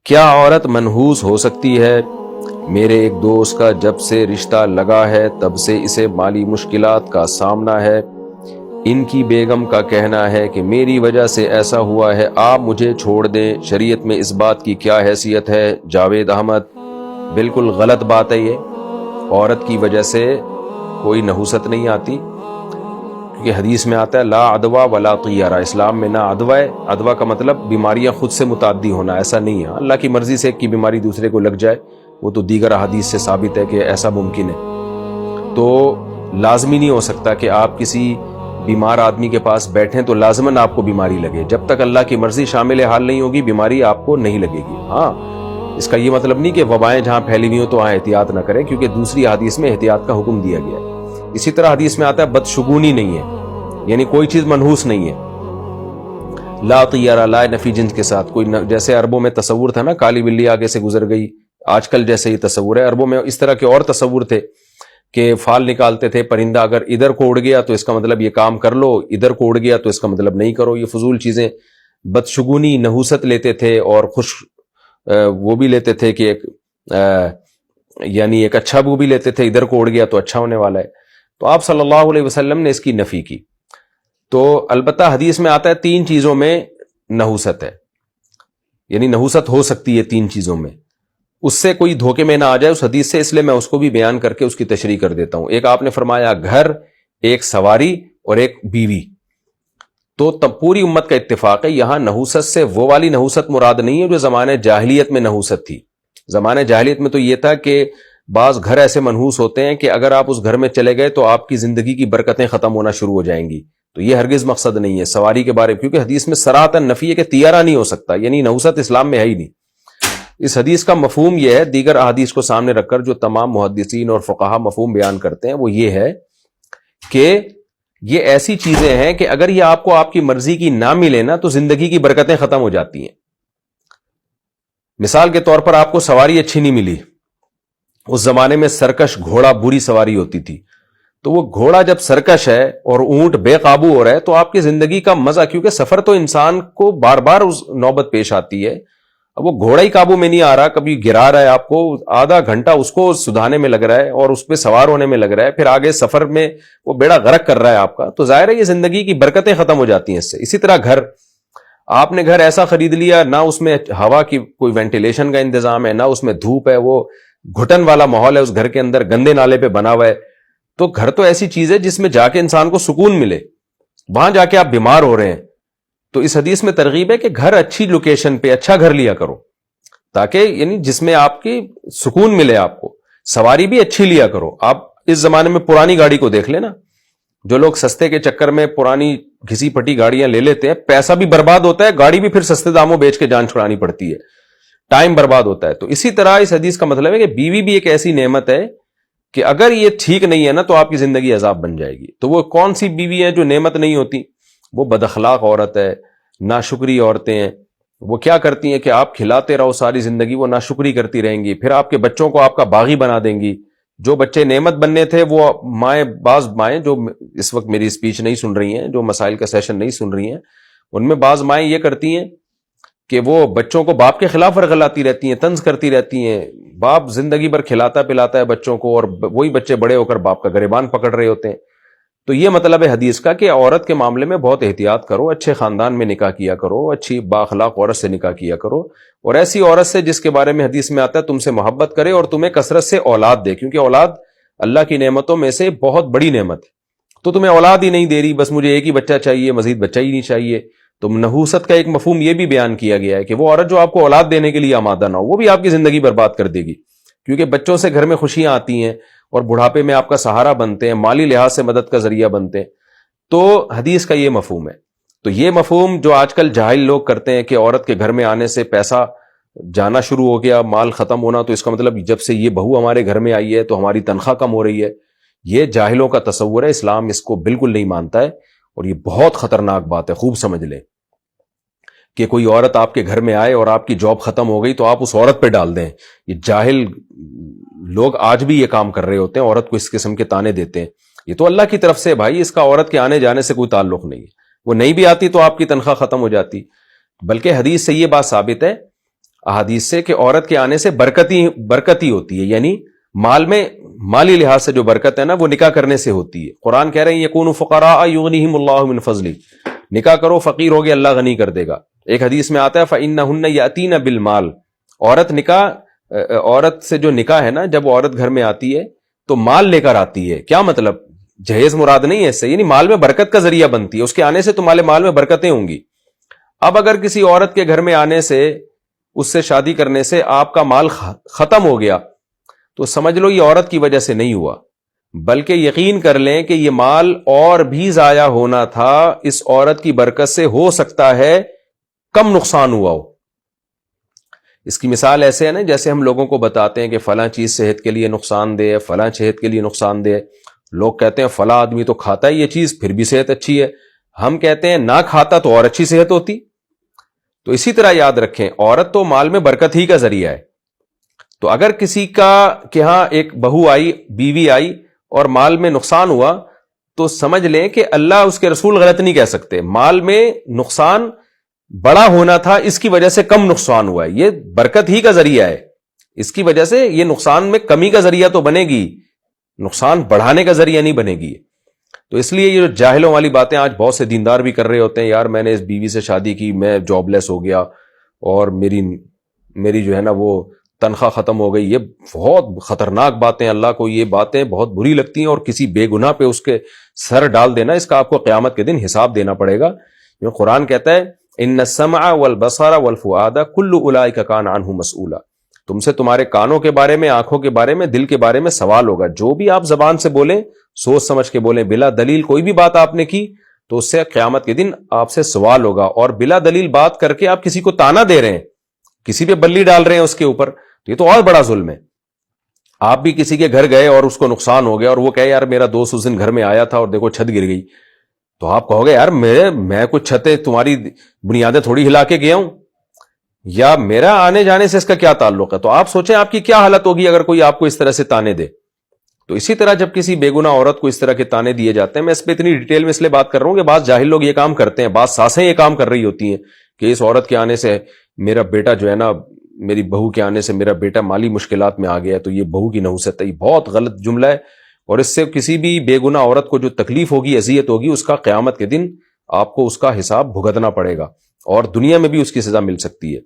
کیا عورت منحوس ہو سکتی ہے؟ میرے ایک دوست کا جب سے رشتہ لگا ہے تب سے اسے مالی مشکلات کا سامنا ہے۔ ان کی بیگم کا کہنا ہے کہ میری وجہ سے ایسا ہوا ہے، آپ مجھے چھوڑ دیں، شریعت میں اس بات کی کیا حیثیت ہے؟ جاوید احمد: بالکل غلط بات ہے یہ، عورت کی وجہ سے کوئی نحوست نہیں آتی، کیونکہ حدیث میں آتا ہے لا عدوہ ولا طیرہ، اسلام میں نہ عدوہ ہے۔ عدوہ کا مطلب بیماریاں خود سے متعدی ہونا، ایسا نہیں ہے۔ اللہ کی مرضی سے ایک کی بیماری دوسرے کو لگ جائے، وہ تو دیگر احادیث سے ثابت ہے کہ ایسا ممکن ہے۔ تو لازمی نہیں ہو سکتا کہ آپ کسی بیمار آدمی کے پاس بیٹھیں تو لازماً آپ کو بیماری لگے، جب تک اللہ کی مرضی شامل حال نہیں ہوگی بیماری آپ کو نہیں لگے گی۔ ہاں، اس کا یہ مطلب نہیں کہ وبائیں جہاں پھیلی ہوئی ہوں تو وہاں احتیاط نہ کریں، کیونکہ دوسری حدیث میں احتیاط کا حکم دیا گیا ہے۔ اسی طرح حدیث میں آتا ہے بدشگونی نہیں ہے، یعنی کوئی چیز منحوس نہیں ہے۔ لا طیرہ، لا نفی جنس کے ساتھ کوئی جیسے عربوں میں تصور تھا نا کالی بلی آگے سے گزر گئی، آج کل جیسے یہ تصور ہے، عربوں میں اس طرح کے اور تصور تھے کہ فال نکالتے تھے، پرندہ اگر ادھر کو اڑ گیا تو اس کا مطلب یہ کام کر لو، ادھر کو اڑ گیا تو اس کا مطلب نہیں کرو، یہ فضول چیزیں۔ بدشگونی، نحوست لیتے تھے، اور خوش وہ بھی لیتے تھے کہ یعنی ایک اچھا وہ بھی لیتے تھے، ادھر کو اڑ گیا تو اچھا ہونے والا ہے۔ تو آپ صلی اللہ علیہ وسلم نے اس کی نفی کی۔ تو البتہ حدیث میں آتا ہے 3 چیزوں میں نحوست ہے، یعنی نحوست ہو سکتی ہے 3 چیزوں میں، اس سے کوئی دھوکے میں نہ آ جائے اس حدیث سے، اس لیے میں اس کو بھی بیان کر کے اس کی تشریح کر دیتا ہوں۔ ایک آپ نے فرمایا گھر، ایک سواری، اور ایک بیوی۔ تو تب پوری امت کا اتفاق ہے یہاں نحوست سے وہ والی نحوست مراد نہیں ہے جو زمانہ جاہلیت میں نحوست تھی۔ زمانہ جاہلیت میں تو یہ تھا کہ بعض گھر ایسے منحوس ہوتے ہیں کہ اگر آپ اس گھر میں چلے گئے تو آپ کی زندگی کی برکتیں ختم ہونا شروع ہو جائیں گی، تو یہ ہرگز مقصد نہیں ہے سواری کے بارے میں، کیونکہ حدیث میں صراحتاً نفی ہے کہ طیارہ نہیں ہو سکتا، یعنی نحوست اسلام میں ہے ہی نہیں۔ اس حدیث کا مفہوم یہ ہے، دیگر احادیث کو سامنے رکھ کر جو تمام محدثین اور فقہا مفہوم بیان کرتے ہیں وہ یہ ہے کہ یہ ایسی چیزیں ہیں کہ اگر یہ آپ کو آپ کی مرضی کی نہ ملے نا تو زندگی کی برکتیں ختم ہو جاتی ہیں۔ مثال کے طور پر آپ کو سواری اچھی نہیں ملی، اس زمانے میں سرکش گھوڑا بری سواری ہوتی تھی، تو وہ گھوڑا جب سرکش ہے اور اونٹ بے قابو ہو رہا ہے تو آپ کی زندگی کا مزہ، کیونکہ سفر تو انسان کو بار بار اس نوبت پیش آتی ہے، اب وہ گھوڑا ہی قابو میں نہیں آ رہا، کبھی گرا رہا ہے آپ کو، آدھا گھنٹہ اس کو سدھانے میں لگ رہا ہے اور اس پہ سوار ہونے میں لگ رہا ہے، پھر آگے سفر میں وہ بیڑا غرق کر رہا ہے آپ کا، تو ظاہر ہے یہ زندگی کی برکتیں ختم ہو جاتی ہیں اس سے۔ اسی طرح گھر، آپ نے گھر ایسا خرید لیا، نہ اس میں ہوا کی کوئی وینٹیلیشن کا انتظام ہے، نہ اس میں دھوپ ہے، وہ گھٹن والا ماحول ہے اس گھر کے اندر، گندے نالے پہ بنا ہوا ہے، تو گھر تو ایسی چیز ہے جس میں جا کے انسان کو سکون ملے، وہاں جا کے آپ بیمار ہو رہے ہیں، تو اس حدیث میں ترغیب ہے کہ گھر اچھی لوکیشن پہ اچھا گھر لیا کرو، تاکہ یعنی جس میں آپ کی سکون ملے آپ کو۔ سواری بھی اچھی لیا کرو۔ آپ اس زمانے میں پرانی گاڑی کو دیکھ لینا، جو لوگ سستے کے چکر میں پرانی گھسی پٹی گاڑیاں لے لیتے ہیں، پیسہ بھی برباد ہوتا ہے، گاڑی بھی پھر سستے داموں بیچ کے جان چھڑانی پڑتی ہے، ٹائم برباد ہوتا ہے۔ تو اسی طرح اس حدیث کا مطلب ہے کہ بیوی بھی ایک ایسی نعمت ہے کہ اگر یہ ٹھیک نہیں ہے نا تو آپ کی زندگی عذاب بن جائے گی۔ تو وہ کون سی بیوی ہے جو نعمت نہیں ہوتی؟ وہ بد اخلاق عورت ہے، ناشکری عورتیں ہیں، وہ کیا کرتی ہیں کہ آپ کھلاتے رہو ساری زندگی، وہ ناشکری کرتی رہیں گی، پھر آپ کے بچوں کو آپ کا باغی بنا دیں گی۔ جو بچے نعمت بننے تھے وہ مائیں، بعض مائیں جو اس وقت میری اسپیچ نہیں سن رہی ہیں، جو مسائل کا سیشن نہیں سن رہی ہیں، ان میں بعض مائیں یہ کرتی ہیں کہ وہ بچوں کو باپ کے خلاف ورغلاتی رہتی ہیں، طنز کرتی رہتی ہیں، باپ زندگی بھر کھلاتا پلاتا ہے بچوں کو، اور وہی بچے بڑے ہو کر باپ کا گریبان پکڑ رہے ہوتے ہیں۔ تو یہ مطلب ہے حدیث کا کہ عورت کے معاملے میں بہت احتیاط کرو، اچھے خاندان میں نکاح کیا کرو، اچھی بااخلاق عورت سے نکاح کیا کرو، اور ایسی عورت سے جس کے بارے میں حدیث میں آتا ہے تم سے محبت کرے اور تمہیں کثرت سے اولاد دے، کیونکہ اولاد اللہ کی نعمتوں میں سے بہت بڑی نعمت ہے۔ تو تمہیں اولاد ہی نہیں دے رہی، بس مجھے ایک ہی بچہ چاہیے، مزید بچہ ہی نہیں چاہیے، تو نحوست کا ایک مفہوم یہ بھی بیان کیا گیا ہے کہ وہ عورت جو آپ کو اولاد دینے کے لیے آمادہ نہ ہو، وہ بھی آپ کی زندگی برباد کر دے گی، کیونکہ بچوں سے گھر میں خوشیاں آتی ہیں اور بڑھاپے میں آپ کا سہارا بنتے ہیں، مالی لحاظ سے مدد کا ذریعہ بنتے ہیں۔ تو حدیث کا یہ مفہوم ہے۔ تو یہ مفہوم جو آج کل جاہل لوگ کرتے ہیں کہ عورت کے گھر میں آنے سے پیسہ جانا شروع ہو گیا، مال ختم ہونا، تو اس کا مطلب جب سے یہ بہو ہمارے گھر میں آئی ہے تو ہماری تنخواہ کم ہو رہی ہے، یہ جاہلوں کا تصور ہے، اسلام اس کو بالکل نہیں مانتا ہے، اور یہ بہت خطرناک بات ہے، خوب سمجھ لیں کہ کوئی عورت آپ کے گھر میں آئے اور آپ کی جاب ختم ہو گئی تو آپ اس عورت پہ ڈال دیں۔ یہ جاہل لوگ آج بھی یہ کام کر رہے ہوتے ہیں، عورت کو اس قسم کے تانے دیتے ہیں۔ یہ تو اللہ کی طرف سے بھائی، اس کا عورت کے آنے جانے سے کوئی تعلق نہیں ہے، وہ نہیں بھی آتی تو آپ کی تنخواہ ختم ہو جاتی۔ بلکہ حدیث سے یہ بات ثابت ہے، احادیث سے کہ عورت کے آنے سے برکتی ہوتی ہے، یعنی مال میں مالی لحاظ سے جو برکت ہے نا وہ نکاح کرنے سے ہوتی ہے۔ قرآن کہہ رہے ہیں یکونوا فقراء یغنیہم اللہ من فضلہ، نکاح کرو فقیر ہوگے اللہ غنی کر دے گا۔ ایک حدیث میں آتا ہے فإنہن یأتین بالمال، عورت سے جو نکاح ہے نا، جب عورت گھر میں آتی ہے تو مال لے کر آتی ہے۔ کیا مطلب؟ جہیز مراد نہیں ہے اس سے، یعنی مال میں برکت کا ذریعہ بنتی ہے، اس کے آنے سے تمہارے مال میں برکتیں ہوں گی۔ اب اگر کسی عورت کے گھر میں آنے سے، اس سے شادی کرنے سے آپ کا مال ختم ہو گیا تو سمجھ لو یہ عورت کی وجہ سے نہیں ہوا، بلکہ یقین کر لیں کہ یہ مال اور بھی ضائع ہونا تھا، اس عورت کی برکت سے ہو سکتا ہے کم نقصان ہوا ہو۔ اس کی مثال ایسے ہے نا، جیسے ہم لوگوں کو بتاتے ہیں کہ فلاں چیز صحت کے لیے نقصان دہ ہے، فلاں صحت کے لیے نقصان دہ ہے۔ لوگ کہتے ہیں فلاں آدمی تو کھاتا ہے یہ چیز پھر بھی صحت اچھی ہے، ہم کہتے ہیں نہ کھاتا تو اور اچھی صحت ہوتی۔ تو اسی طرح یاد رکھیں، عورت تو مال میں برکت ہی کا ذریعہ ہے۔ تو اگر کسی کا کہ ہاں ایک بہو آئی، بیوی آئی اور مال میں نقصان ہوا، تو سمجھ لیں کہ اللہ اس کے رسول غلط نہیں کہہ سکتے، مال میں نقصان بڑا ہونا تھا، اس کی وجہ سے کم نقصان ہوا ہے، یہ برکت ہی کا ذریعہ ہے، اس کی وجہ سے یہ نقصان میں کمی کا ذریعہ تو بنے گی، نقصان بڑھانے کا ذریعہ نہیں بنے گی۔ تو اس لیے یہ جو جاہلوں والی باتیں آج بہت سے دیندار بھی کر رہے ہوتے ہیں، یار میں نے اس بیوی سے شادی کی، میں جاب لیس ہو گیا اور میری جو ہے نا وہ تنخواہ ختم ہو گئی، یہ بہت خطرناک باتیں، اللہ کو یہ باتیں بہت بری لگتی ہیں، اور کسی بے گناہ پہ اس کے سر ڈال دینا، اس کا آپ کو قیامت کے دن حساب دینا پڑے گا۔ قرآن کہتا ہے ان السمع والبصر والفؤاد کل اولئک کان عنہ مسئولا، تم سے تمہارے کانوں کے بارے میں، آنکھوں کے بارے میں، دل کے بارے میں سوال ہوگا۔ جو بھی آپ زبان سے بولیں، سوچ سمجھ کے بولیں، بلا دلیل کوئی بھی بات آپ نے کی تو اس سے قیامت کے دن آپ سے سوال ہوگا۔ اور بلا دلیل بات کر کے آپ کسی کو تانا دے رہے ہیں، کسی پہ بلی ڈال رہے ہیں اس کے اوپر، تو یہ تو اور بڑا ظلم ہے۔ آپ بھی کسی کے گھر گئے اور اس کو نقصان ہو گیا اور وہ کہے یار میرا دوست اس دن گھر میں آیا تھا اور دیکھو چھت گر گئی، تو آپ کہو گے یار میں کچھ چھتیں تمہاری بنیادیں تھوڑی ہلا کے گیا ہوں، یا میرا آنے جانے سے اس کا کیا تعلق ہے؟ تو آپ سوچیں آپ کی کیا حالت ہوگی اگر کوئی آپ کو اس طرح سے تانے دے۔ تو اسی طرح جب کسی بے گناہ عورت کو اس طرح کے تانے دیے جاتے ہیں، میں اس پہ اتنی ڈیٹیل میں اس لیے بات کر رہا ہوں کہ بعض جاہل لوگ یہ کام کرتے ہیں، بعض ساسیں یہ کام کر رہی ہوتی ہیں کہ اس عورت کے آنے سے میرا بیٹا جو ہے نا، میری بہو کے آنے سے میرا بیٹا مالی مشکلات میں آ گیا، تو یہ بہو کی نحوست ہے۔ یہ بہت غلط جملہ ہے، اور اس سے کسی بھی بے گناہ عورت کو جو تکلیف ہوگی، اذیت ہوگی، اس کا قیامت کے دن آپ کو اس کا حساب بھگتنا پڑے گا، اور دنیا میں بھی اس کی سزا مل سکتی ہے۔